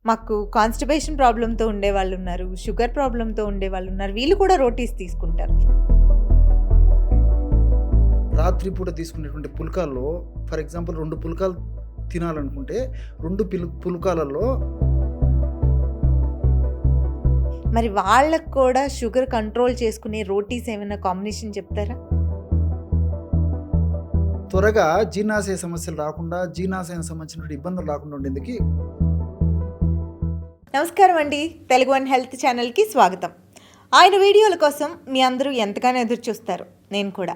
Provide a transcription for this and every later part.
మాకు constipation ప్రాబ్లమ్‌తో ఉండేవాళ్ళున్నారు. Sugar ప్రాబ్లమ్‌తో ఉండేవాళ్ళున్నారు. వీళ్ళు కూడా రోటీస్ తీసుకుంటారు. రాత్రి పూట తీసుకునేటువంటి పుల్కాల్లో ఫర్ ఎగ్జాంపుల్ 2 పుల్కాలు తినాలనుకుంటే 2 పుల్కాలలో మరి వాళ్ళకి కూడా షుగర్ కంట్రోల్ చేసుకునే రోటీస్ ఏమైనా కాంబినేషన్ చెప్తారా? త్వరగా జీర్ణాశయ సమస్యలు రాకుండా, జీర్ణాశయానికి సంబంధించినటువంటి ఇబ్బందులు రాకుండా ఉండేందుకు నమస్కారం అండి. తెలుగు వన్ హెల్త్ ఛానల్‌కి స్వాగతం. ఆయన వీడియోల కోసం మీ అందరూ ఎంతగానో ఎదురు చూస్తారు. నేను కూడా.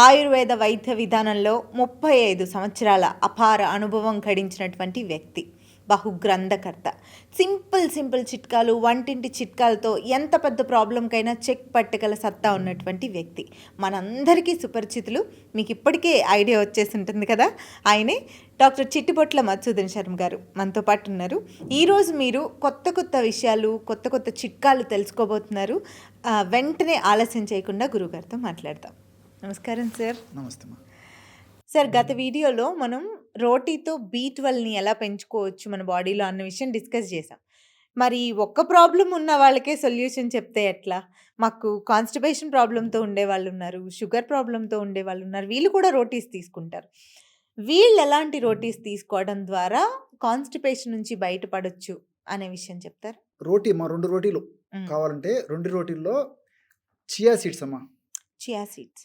ఆయుర్వేద వైద్య విధానంలో 35 సంవత్సరాల అపార అనుభవం గడించినటువంటి వ్యక్తి, బహుగ్రంథకర్త. సింపుల్ చిట్కాలు, వంటింటి చిట్కాలతో ఎంత పెద్ద ప్రాబ్లంకైనా చెక్ పట్టగల సత్తా ఉన్నటువంటి వ్యక్తి. మనందరికీ సుపరిచితులు. మీకు ఇప్పటికే ఐడియా వచ్చేసి ఉంటుంది కదా. ఆయనే డాక్టర్ చిట్టిబొట్ల మధుసూదన్ శర్మ గారు మనతో పాటు ఉన్నారు. ఈరోజు మీరు కొత్త విషయాలు, కొత్త చిట్కాలు తెలుసుకోబోతున్నారు. వెంటనే ఆలస్యం చేయకుండా గురుగారితో మాట్లాడదాం. నమస్కారం సార్. నమస్తే మా. సార్, గత వీడియోలో మనం రోటీతో B12ని ఎలా పెంచుకోవచ్చు మన బాడీలో అన్న విషయం డిస్కస్ చేసాం. మరి ఒక్క ప్రాబ్లం ఉన్న వాళ్ళకే సొల్యూషన్ చెప్తే ఎట్లా? మాకు కాన్‌స్టిపేషన్ ప్రాబ్లమ్‌తో ఉండేవాళ్ళు ఉన్నారు. షుగర్ ప్రాబ్లమ్‌తో ఉండేవాళ్ళు ఉన్నారు. వీళ్ళు కూడా రోటీస్ తీసుకుంటారు. వీళ్ళు ఎలాంటి రోటీస్ తీసుకోవడం ద్వారా కాన్‌స్టిపేషన్ నుంచి బయటపడొచ్చు అనే విషయం చెప్తారా? రోటీ 2 రోటీలు కావాలంటే 2 రోటీల్లో చియా సీడ్స్ అమ్మా. Chia seeds.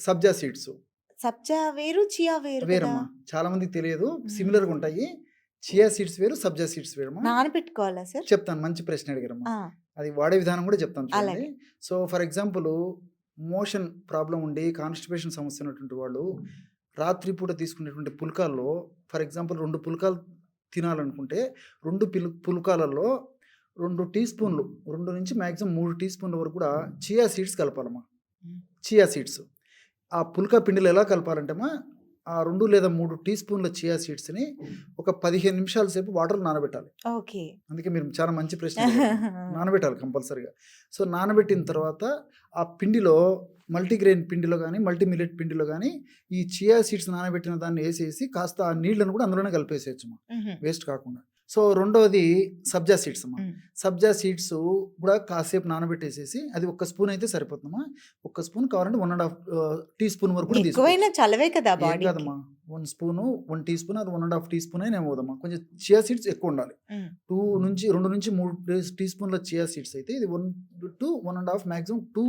సబ్జా సీడ్స్ సబ్జా వేరు, చియా వేరు కదా? వేరమ్మా. చాలా మందికి తెలియదు, సిమిలర్గా ఉంటాయి. చియా సీడ్స్ వేరు, సబ్జా సీడ్స్ వేరమ్మా. నానబెట్టుకోవాలా సార్? చెప్తాను, మంచి ప్రశ్న అడిగారమ్మా. అది వాడే విధానం కూడా చెప్తాను చూడండి. So for example motion problem ఉండి కాన్స్టిపేషన్ సమస్య ఉన్నటువంటి వాళ్ళు రాత్రిపూట తీసుకునేటువంటి పుల్కాల్లో ఫర్ ఎగ్జాంపుల్ 2 పుల్కాలు తినాలనుకుంటే 2 పుల్కాలలో 2 టీ స్పూన్లు, 2 నుంచి మ్యాక్సిమం 3 టీ స్పూన్ల వరకు కూడా చియా సీడ్స్ కలపాలమ్మా. చియా సీడ్స్ ఆ పుల్కా పిండిలో ఎలా కలపాలంటేమా, ఆ 2 లేదా 3 టీ స్పూన్ల చియా సీడ్స్ని ఒక 15 నిమిషాల సేపు వాటర్లో నానబెట్టాలి. ఓకే. అందుకే మీరు చాలా మంచి ప్రశ్న నానబెట్టాలి కంపల్సరీగా. సో నానబెట్టిన తర్వాత ఆ పిండిలో మల్టీగ్రెయిన్ పిండిలో కానీ మల్టీ మిల్లెట్ పిండిలో కానీ ఈ చియా సీడ్స్ నానబెట్టిన దాన్ని వేసేసి కాస్త ఆ నీళ్ళను కూడా అందులోనే కలిపేసేయచ్చు వేస్ట్ కాకుండా. సో రెండవది సబ్జా సీడ్స్ అమ్మా. సబ్జా సీడ్స్ కూడా కాసేపు నానబెట్టేసేసి అది 1 స్పూన్ అయితే సరిపోతుందమ్మా. 1 స్పూన్ కావాలంటే 1.5 టీ స్పూన్ వరకు ఎక్కువైనా చలవే కదా బాడీ కదమ్మా. 1 స్పూను 1 టీ స్పూన్ అది 1.5 టీ స్పూన్ అయినా ఏమవుదమ్మా. కొంచెం చియా సీడ్స్ ఎక్కువ ఉండాలి. 2 నుంచి 3 టీ స్పూన్ల చియా సీడ్స్ అయితే ఇది 1 to 1.5 మ్యాక్సిమం 2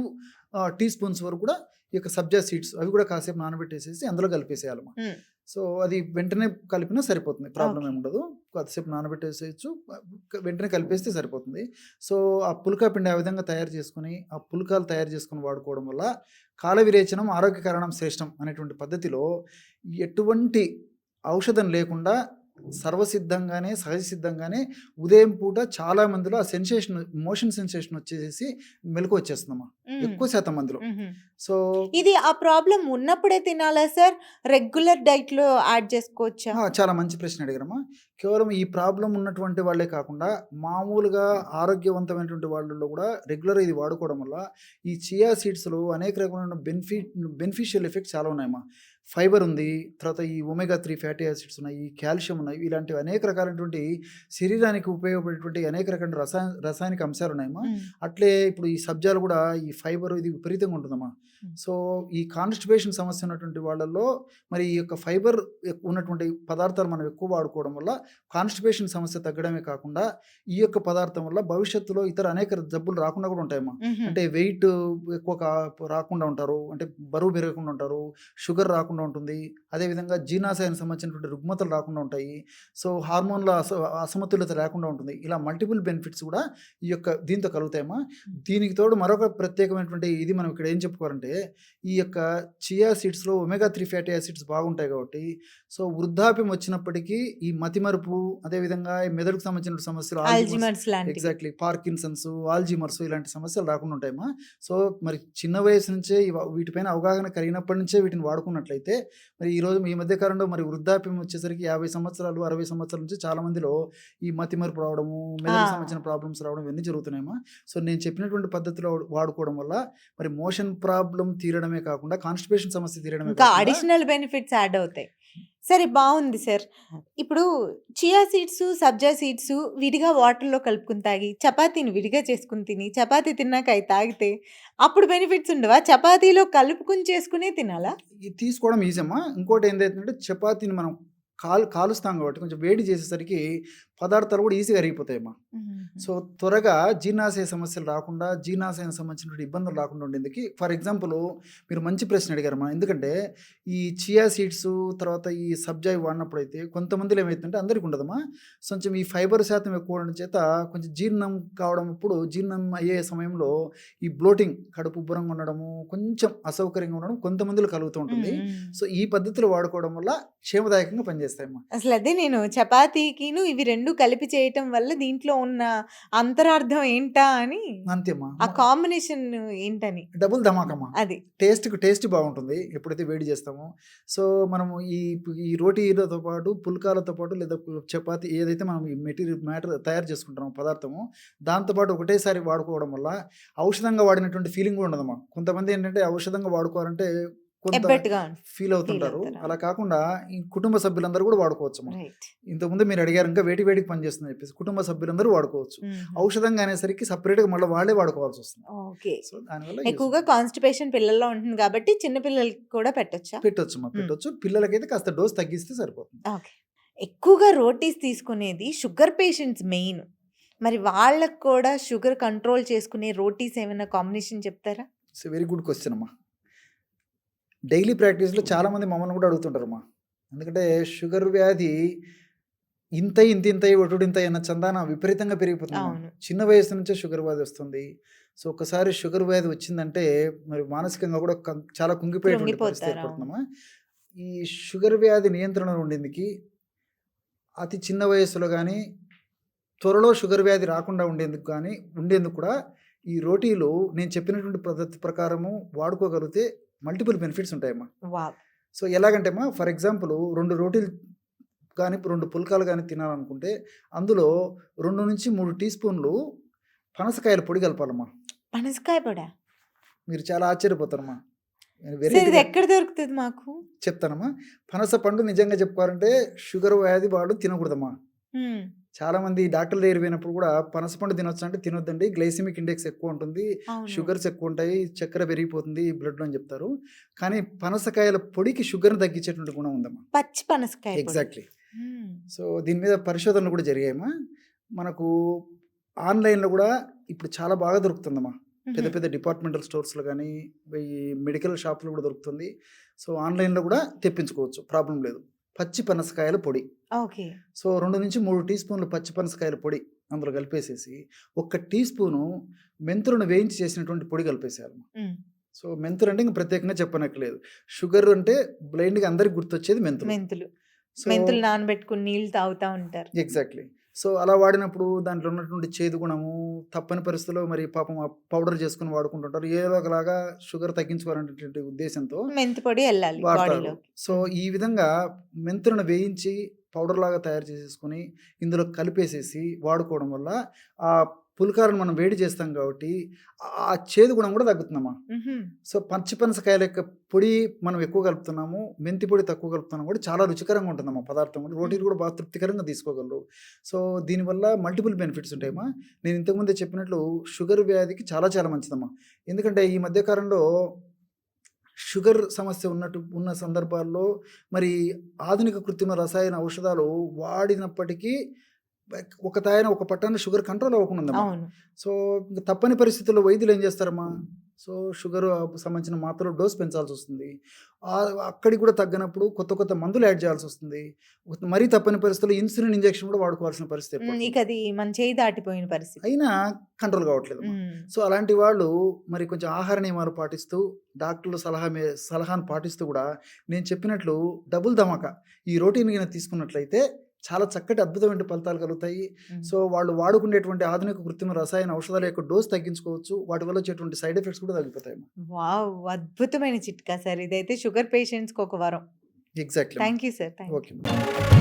టీ స్పూన్స్ వరకు కూడా ఈ యొక్క సబ్జా సీడ్స్ అవి కూడా కాసేపు నానబెట్టేసేసి అందులో కలిపేసేయాలమ్మా. సో అది వెంటనే కలిపినా సరిపోతుంది, ప్రాబ్లం ఏమి ఉండదు. కొద్దిసేపు నానబెట్టేసేయచ్చు, వెంటనే కలిపేస్తే సరిపోతుంది. సో ఆ పుల్కా పిండి ఆ విధంగా తయారు చేసుకుని ఆ పుల్కాలు తయారు చేసుకుని వాడుకోవడం వల్ల కాల విరేచనం ఆరోగ్యకారణం శ్రేష్టం అనేటువంటి పద్ధతిలో ఎటువంటి ఔషధం లేకుండా సర్వసిద్ధంగానే సహజ సిద్ధంగానే ఉదయం పూట చాలా మందిలో ఆ సెన్సేషన్, మోషన్ సెన్సేషన్ వచ్చేసి మెలకు వచ్చేస్తుందమ్మా ఎక్కువ శాతం మందిలో. సో ఇది ఆ ప్రాబ్లం ఉన్నప్పుడే తినాలా సార్? రెగ్యులర్ డైట్ లో యాడ్ చేసుకోవచ్చా? చాలా మంచి ప్రశ్న అడిగారమ్మా. కేవలం ఈ ప్రాబ్లం ఉన్నటువంటి వాళ్ళే కాకుండా మామూలుగా ఆరోగ్యవంతమైనటువంటి వాళ్ళలో కూడా రెగ్యులర్ ఇది వాడుకోవడం వల్ల ఈ చియా సీడ్స్లో అనేక రకమైన బెనిఫిషియల్ ఎఫెక్ట్స్ చాలా ఉన్నాయమ్మా. ఫైబర్ ఉంది, తర్వాత ఈ ఒమేగా 3 ఫ్యాటీ యాసిడ్స్ ఉన్నాయి, కాల్షియం ఉన్నాయి, ఇలాంటివి అనేక రకాలైనటువంటి శరీరానికి ఉపయోగపడేటువంటి అనేక రకాల రసాయనిక అంశాలు ఉన్నాయమ్మా. అట్లే ఇప్పుడు ఈ సబ్జాలు కూడా ఈ ఫైబర్ ఇది విపరీతంగా ఉంటుందమ్మా. సో ఈ కాన్స్టిపేషన్ సమస్య ఉన్నటువంటి వాళ్ళల్లో మరి ఈ యొక్క ఫైబర్ ఉన్నటువంటి పదార్థాలు మనం ఎక్కువ వాడుకోవడం వల్ల కాన్స్టిపేషన్ సమస్య తగ్గడమే కాకుండా ఈ యొక్క పదార్థం వల్ల భవిష్యత్తులో ఇతర అనేక జబ్బులు రాకుండా కూడా ఉంటాయమ్మా. అంటే వెయిట్ ఎక్కువ రాకుండా ఉంటారు, అంటే బరువు పెరగకుండా ఉంటారు, షుగర్ రాకుండా ఉంటుంది, అదేవిధంగా జీర్ణాశయానికి సంబంధించినటువంటి రుగ్మతలు రాకుండా ఉంటాయి, సో హార్మోన్ల అసమతుల్యత లేకుండా ఉంటుంది. ఇలా మల్టిపుల్ బెనిఫిట్స్ కూడా ఈ యొక్క దీంతో కలుగుతాయమ్మా. దీనికి తోడు మరొక ప్రత్యేకమైనటువంటి ఇది మనం ఇక్కడ ఏం చెప్పుకోవాలంటే ఈ యొక్క చియా సీడ్స్లో ఒమేగా 3 ఫ్యాటీ యాసిడ్స్ బాగుంటాయి కాబట్టి సో వృద్ధాప్యం వచ్చినప్పటికీ ఈ మతిమరుపు, అదేవిధంగా మెదడుకు సంబంధించిన సమస్యలు, ఎగ్జాక్ట్లీ పార్కిన్సన్స్, ఆల్జీమర్స్ ఇలాంటి సమస్యలు రాకుండా ఉంటాయమ్మా. సో మరి చిన్న వయసు నుంచే వీటిపైన అవగాహన కలిగినప్పటి నుంచే వీటిని వాడుకున్నట్లయితే మరి ఈరోజు ఈ మధ్యకాలంలో మరి వృద్ధాప్యం వచ్చేసరికి 50 సంవత్సరాలు 60 సంవత్సరాల నుంచి చాలా మందిలో ఈ మతిమరుపు రావడము, మెదడుకు సంబంధించిన ప్రాబ్లమ్స్ రావడం ఇవన్నీ జరుగుతున్నాయమ్మా. సో నేను చెప్పినటువంటి పద్ధతిలో వాడుకోవడం వల్ల మరి మోషన్ ప్రాబ్లం తీరడమే కాకుండా కాన్స్టిపేషన్ సమస్య తీరడమే కాకుండా అడిషనల్ బెనిఫిట్స్ యాడ్ అవుతాయి. సరే బావుంది సార్. ఇప్పుడు చియా సీడ్స్, సబ్జా సీడ్స్ విడిగా వాటర్‌లో కలుపుకొని తాగి, చపాతీని విడిగా చేసుకొని తిని, చపాతీ తిన్నాక అయి తాగితే అప్పుడు బెనిఫిట్స్ ఉండవా? చపాతీలో కలుపుకొని చేసుకునే తినాలా? ఇది తీసుకోవడం ఈజీ అమ్మా. ఇంకోటి ఏందైతుందంటే చపాతీని మనం కాలుస్తాం కాబట్టి కొంచెం వేడి చేసేసరికి పదార్థాలు కూడా ఈజీగా అరిగిపోతాయమ్మా. సో, త్వరగా జీర్ణాశయ సమస్యలు రాకుండా, జీర్ణాశయానికి సంబంధించినటువంటి ఇబ్బందులు రాకుండా ఉండేందుకు ఫర్ ఎగ్జాంపుల్ మీరు మంచి ప్రశ్న అడిగారమ్మా. ఎందుకంటే ఈ చియా సీడ్స్ తర్వాత ఈ సబ్జా వాడినప్పుడైతే కొంతమందిలో ఏమైతుందంటే అందరికి ఉండదమ్మా. కొంచెం ఈ ఫైబర్ శాతం ఎక్కువ ఉండడం చేత కొంచెం జీర్ణం కావడం అప్పుడు జీర్ణం అయ్యే సమయంలో ఈ బ్లోటింగ్ కడుపు ఉబ్బరంగా ఉండడము, కొంచెం అసౌకర్యంగా ఉండడం కొంతమందిలో కలుగుతూ ఉంటుంది. సో, ఈ పద్ధతులు వాడుకోవడం వల్ల క్షేమదాయకంగా పనిచేస్తాయమ్మా. అసలదే నేను చపాతీకిను ఇవి 2 కలిపి చేయటం వల్ల దీంట్లో ఉన్న అంతరార్థం ఏంటా అని, అంతే అమ్మా. ఆ కాంబినేషన్ ఏంటని. డబుల్ ధమాకమ్మా. అది. టేస్ట్ బాగుంటుంది ఎప్పుడైతే వేడి చేస్తామో. సో, మనము ఈ రోటీలతో పాటు, పుల్కాలతో పాటు లేదా చపాతీ ఏదైతే మనం ఈ మ్యాటర్ తయారు చేసుకుంటామో పదార్థము, దాంతో పాటు ఒకటేసారి వాడుకోవడం వల్ల ఔషధంగా వాడినటువంటి ఫీలింగ్ కూడా ఉండదమ్మా. కొంతమంది ఏంటంటే ఔషధంగా వాడుకోవాలంటే కొంత ఎబ్బెట్టుగా ఫీల్ అవుతుంటారు. అవుతారు. అలా కాకుండా ఈ కుటుంబ సభ్యులందరూ కూడా వాడుకోవచ్చమ్మా. రైట్. ఇంతకుముందు మీరు అడిగారు ఇంకా వేడికి పనిచేస్తుందని చెప్పేసి కుటుంబ సభ్యులందరూ వాడుకోవచ్చు. ఔషధంగా అనేసరికి సపరేట్‌గా మళ్ళీ వాళ్ళే వాడుకోవాల్సి వస్తుంది. ఓకే. సో, దానివల్ల ఎక్కువగా కాన్‌స్టిపేషన్ పిల్లల్లో ఉంటుంది కాబట్టి చిన్న పిల్లలకి కూడా పెట్టొచ్చా? పెట్టొచ్చమ్మా. పెట్టొచ్చు. పిల్లలకైతే కాస్త డోస్ తగ్గిస్తే సరిపోతుంది. ఓకే. ఎక్కువగా రోటీస్ తీసుకునేది షుగర్ పేషెంట్స్ మెయిన్. మరి వాళ్ళకి కూడా షుగర్ కంట్రోల్ చేసుకునే రోటీస్ ఏమైనా కాంబినేషన్ చెప్తారా? వెరీ గుడ్ క్వెశ్చన్ అమ్మా. డైలీ ప్రాక్టీస్‌లో చాలామంది మమ్మల్ని కూడా అడుగుతుంటారమ్మా. ఎందుకంటే షుగర్ వ్యాధి ఇంతయి ఒటుడింతయి అన్న చందాన విపరీతంగా పెరిగిపోతుందమ్మా. అవును. చిన్న వయసు నుంచే షుగర్ వ్యాధి వస్తుంది. సో, ఒక్కసారి షుగర్ వ్యాధి వచ్చిందంటే మరి మానసికంగా కూడా చాలా కుంగిపోయేటువంటి పరిస్థితి కృంగిపోతారు. అవును. ఏర్పడుతుందమ్మా. ఈ షుగర్ వ్యాధి నియంత్రణలో ఉండేందుకు అతి చిన్న వయస్సులో గానీ, త్వరలో షుగర్ వ్యాధి రాకుండా ఉండేందుకు కూడా ఈ రోటీలు నేను చెప్పినటువంటి పద్ధతి ప్రకారము వాడుకోగలిగితే మల్టిపుల్ బెనిఫిట్స్ ఉంటాయమ్మా. వావ్! సో, ఎలాగంటే అమ్మా ఫర్ ఎగ్జాంపుల్ 2 రోటీలు కానీ, 2 పుల్కాలు గానీ తినాలనుకుంటే అందులో 2-3 టీ స్పూన్లు పనసకాయల పొడి కలపాలమ్మా. పనసకాయ పొడా? మీరు చాలా ఆశ్చర్యపోతారమ్మా. సార్ ఇది వెరైటీగా ఎక్కడ దొరుకుతది మాకు? చెప్తానమ్మా. పనస పండు నిజంగా చెప్పుకోవాలంటే షుగర్ వ్యాధి వాళ్ళు తినకూడదమ్మా. హ్మ్. చాలామంది డాక్టర్ల దగ్గరికి పోయినప్పుడు కూడా పనస పండు తినొచ్చా అంటే తినొద్దండి. గ్లైసెమిక్ ఇండెక్స్ ఎక్కువ ఉంటుంది. అవును. షుగర్స్ ఎక్కువ ఉంటాయి. చక్కెర పెరిగిపోతుంది బ్లడ్‌లో అని చెప్తారు. కానీ పనసకాయల పొడికి షుగర్‌ని తగ్గించేటువంటి గుణం ఉందమ్మా. పచ్చి పనసకాయ పొడి. ఎగ్జాక్ట్‌లీ. హ్మ్. సో, దీని మీద పరిశోధనలు కూడా జరిగాయమ్మా. మనకు ఆన్‌లైన్‌లో కూడా ఇప్పుడు చాలా బాగా దొరుకుతుందమ్మా. పెద్ద హుహు. పెద్ద డిపార్ట్మెంటల్ స్టోర్స్‌లో గానీ, ఈ మెడికల్ షాప్‌లో కూడా దొరుకుతుంది. సో, ఆన్‌లైన్‌లో కూడా తెప్పించుకోవచ్చు. ప్రాబ్లమ్ లేదు. పచ్చి పనసకాయల పొడి. ఓకే. సో, 2-3 టీ స్పూన్లు పచ్చి పనసకాయల పొడి అందులో కలిపేసేసి, ఒక టీ స్పూను మెంతులను వేయించి చేసినటువంటి పొడి కలిపేసేయాలమ్మా. హ్మ్. సో, మెంతులంటే ఇంక ప్రత్యేకంగా చెప్పనక్కర్లేదు. షుగర్ అంటే బ్లైండ్‌గా అందరికి గుర్తొచ్చేది మెంతులు. మెంతులు. సో, మెంతులు నానబెట్టుకొని నీళ్ళు తాగుతా ఉంటారు. ఎగ్జాక్ట్‌లీ. సో, అలా వాడినప్పుడు దాంట్లో ఉన్నటువంటి చేదు గుణము, తప్పని పరిస్థితిలో మరి పాపం ఆ పౌడర్ చేసుకొని వాడుకుంటుంటారు. ఏదో ఒకలాగా షుగర్ తగ్గించుకోవాలనేటువంటి ఉద్దేశంతో మెంతి పొడి ఎళ్ళాలి వాడతారు. బాడీలోకి. సో, ఈ విధంగా మెంతులను వేయించి పౌడర్‌లాగా తయారు చేసేసుకొని ఇందులో కలిపేసేసి వాడుకోవడం వల్ల ఆ పుల్కాలను మనం వేడి చేస్తాం కాబట్టి ఆ చేదు గుణం కూడా తగ్గుతుందమ్మా. హుహు. సో, పచ్చి పనసకాయల యొక్క పొడి మనం ఎక్కువ కలుపుతున్నాము. మెంతి పొడి తక్కువ కలుపుతున్నాము కూడా చాలా రుచికరంగా ఉంటుందమ్మా పదార్థం కూడా. రోటీలు హ్మ్. కూడా బాగా తృప్తికరంగా తీసుకోగలరు. సో, దీనివల్ల మల్టిపుల్ బెనిఫిట్స్ ఉంటాయమ్మా. నేను ఇంతకుముందే చెప్పినట్లు షుగర్ వ్యాధికి చాలా మంచిదమ్మా. ఎందుకంటే ఈ మధ్య కాలంలో షుగర్ సమస్య ఉన్న సందర్భాల్లో మరి ఆధునిక కృత్రిమ రసాయన ఔషధాలు వాడినప్పటికీ ఒక పట్టాన షుగర్ కంట్రోల్ అవ్వకుండా ఉందమ్మా. అవును. సో, ఇంక తప్పని పరిస్థితుల్లో వైద్యులు ఏం చేస్తారమ్మా? సో, షుగర్ సంబంధించిన మాత్రలు డోస్ పెంచాల్సొస్తుంది. అక్కడికి కూడా తగ్గనప్పుడు కొత్త మందులు యాడ్ చేయాల్సొస్తుంది. మరీ తప్పని పరిస్థితుల్లో ఇన్సులిన్ ఇంజెక్షన్ కూడా వాడుకోవాల్సిన పరిస్థితి హ్మ్. ఏర్పడుతుంది. ఇకది మన చేయి దాటిపోయిన పరిస్థితి. అయినా కంట్రోల్ కావట్లేదమ్మా. హ్మ్. సో, అలాంటి వాళ్ళు మరి కొంచెం ఆహార నియమాలు పాటిస్తూ, డాక్టర్ల సలహాను పాటిస్తూ కూడా నేను చెప్పినట్లు డబుల్ ధమాకా ఈ రోటీని గిన తీసుకున్నట్లయితే చాలా చక్కటి అద్భుతమైన ఫలితాలు కలుగుతాయి. హ్మ్. సో, వాళ్ళు వాడుకునేటువంటి ఆధునిక కృత్రిమ రసాయన ఔషధాల యొక్క డోస్ తగ్గించుకోవచ్చు. వాటి వల్ల వచ్చేటువంటి సైడ్ ఎఫెక్ట్స్ కూడా తగ్గిపోతాయమ్మా. వావ్! అద్భుతమైన చిట్కా సార్. ఇదైతే షుగర్ పేషెంట్స్‌కి ఒక వరం. ఎగ్జాక్ట్లీ అమ్మా. Thank you sir. Thank you. Okay.